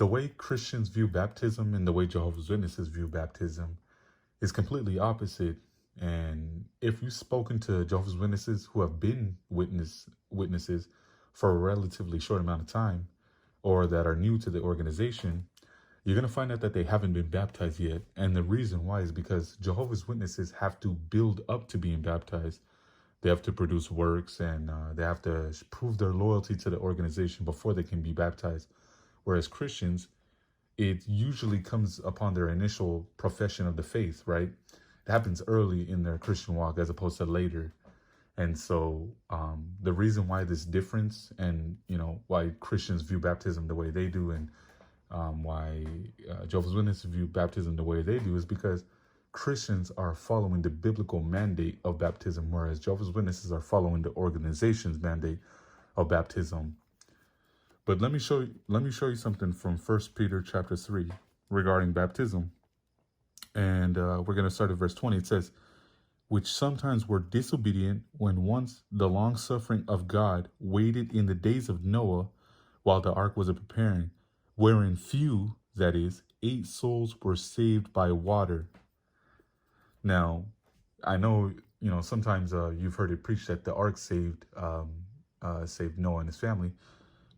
The way Christians view baptism and the way Jehovah's Witnesses view baptism is completely opposite. And if you've spoken to Jehovah's Witnesses who have been witnesses for a relatively short amount of time, or that are new to the organization, you're going to find out that they haven't been baptized yet. And the reason why is because Jehovah's Witnesses have to build up to being baptized. They have to produce works, and they have to prove their loyalty to the organization before they can be baptized. Whereas Christians, it usually comes upon their initial profession of the faith, right? It happens early in their Christian walk as opposed to later. And so the reason why this difference, and why Christians view baptism the way they do, and why Jehovah's Witnesses view baptism the way they do, is because Christians are following the biblical mandate of baptism, whereas Jehovah's Witnesses are following the organization's mandate of baptism. But let me show you something from 1 Peter chapter 3 regarding baptism. And we're going to start at verse 20. It says, which sometimes were disobedient when once the long suffering of God waited in the days of Noah while the ark was preparing, wherein few, that is, 8 souls were saved by water. Now, I know, sometimes you've heard it preached that the ark saved Noah and his family,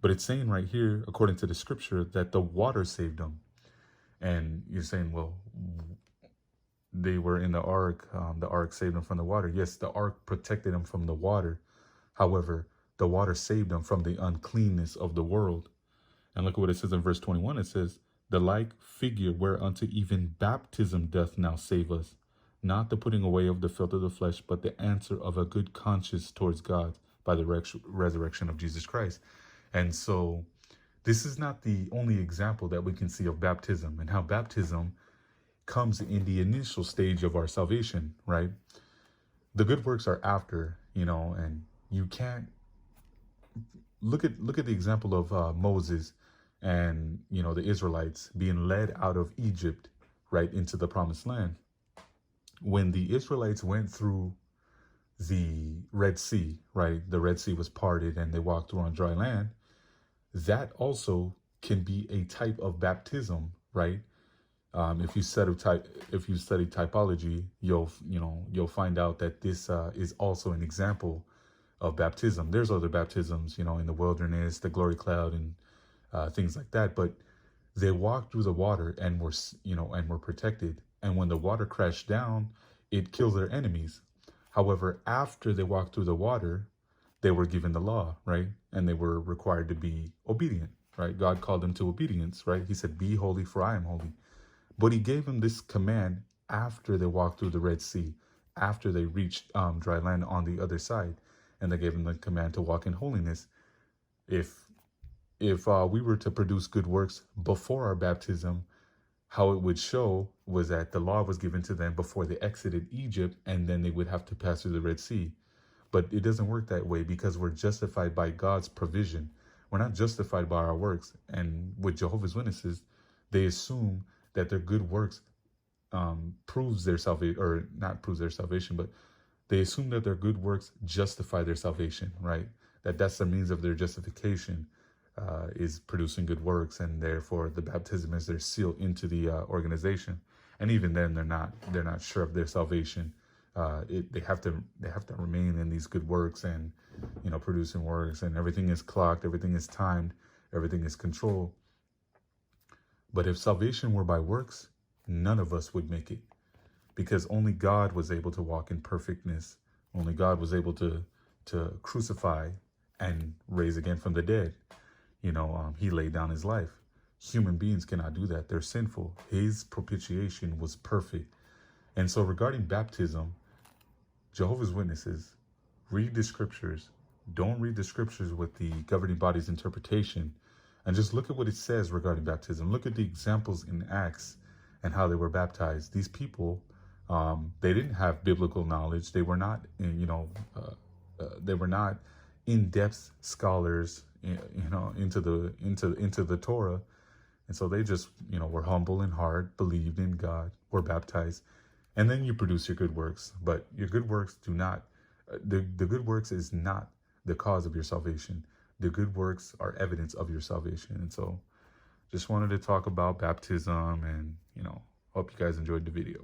but it's saying right here, according to the scripture, that the water saved them. And you're saying, well, they were in the ark saved them from the water. Yes, the ark protected them from the water. However, the water saved them from the uncleanness of the world. And look at what it says in verse 21. It says, the like figure whereunto even baptism doth now save us, not the putting away of the filth of the flesh, but the answer of a good conscience towards God by the resurrection of Jesus Christ. And so this is not the only example that we can see of baptism, and how baptism comes in the initial stage of our salvation, right? The good works are after, and you can't look at the example of Moses and, the Israelites being led out of Egypt right into the promised land. When the Israelites went through the Red Sea, right? The Red Sea was parted and they walked through on dry land. That also can be a type of baptism, right? If you study typology, you'll find out that this is also an example of baptism. There's other baptisms, in the wilderness, the glory cloud, and things like that. But they walked through the water and were protected. And when the water crashed down, it killed their enemies. However, after they walked through the water, they were given the law, right? And they were required to be obedient, right? God called them to obedience, right? He said, be holy for I am holy. But he gave them this command after they walked through the Red Sea, after they reached dry land on the other side. And they gave them the command to walk in holiness. If we were to produce good works before our baptism, how it would show was that the law was given to them before they exited Egypt, and then they would have to pass through the Red Sea. But it doesn't work that way, because we're justified by God's provision. We're not justified by our works. And with Jehovah's Witnesses, they assume that their good works proves their salvation, or not proves their salvation, but they assume that their good works justify their salvation, right? That's the means of their justification, is producing good works, and therefore the baptism is their seal into the organization. And even then, they're not sure of their salvation. They have to remain in these good works and producing works, and everything is clocked, everything is timed, everything is controlled. But if salvation were by works, none of us would make it, because only God was able to walk in perfectness. Only God was able to crucify and raise again from the dead. He laid down his life. Human beings cannot do that. They're sinful. His propitiation was perfect. And so regarding baptism, Jehovah's Witnesses, read the scriptures. Don't read the scriptures with the governing body's interpretation, and just look at what it says regarding baptism. Look at the examples in Acts and how they were baptized. These people, they didn't have biblical knowledge. They were not, they were not in-depth scholars, into the Torah. And so they just, were humble in heart, believed in God, were baptized. And then you produce your good works. But your good works do not, the good works is not the cause of your salvation. The good works are evidence of your salvation. And so just wanted to talk about baptism and, hope you guys enjoyed the video.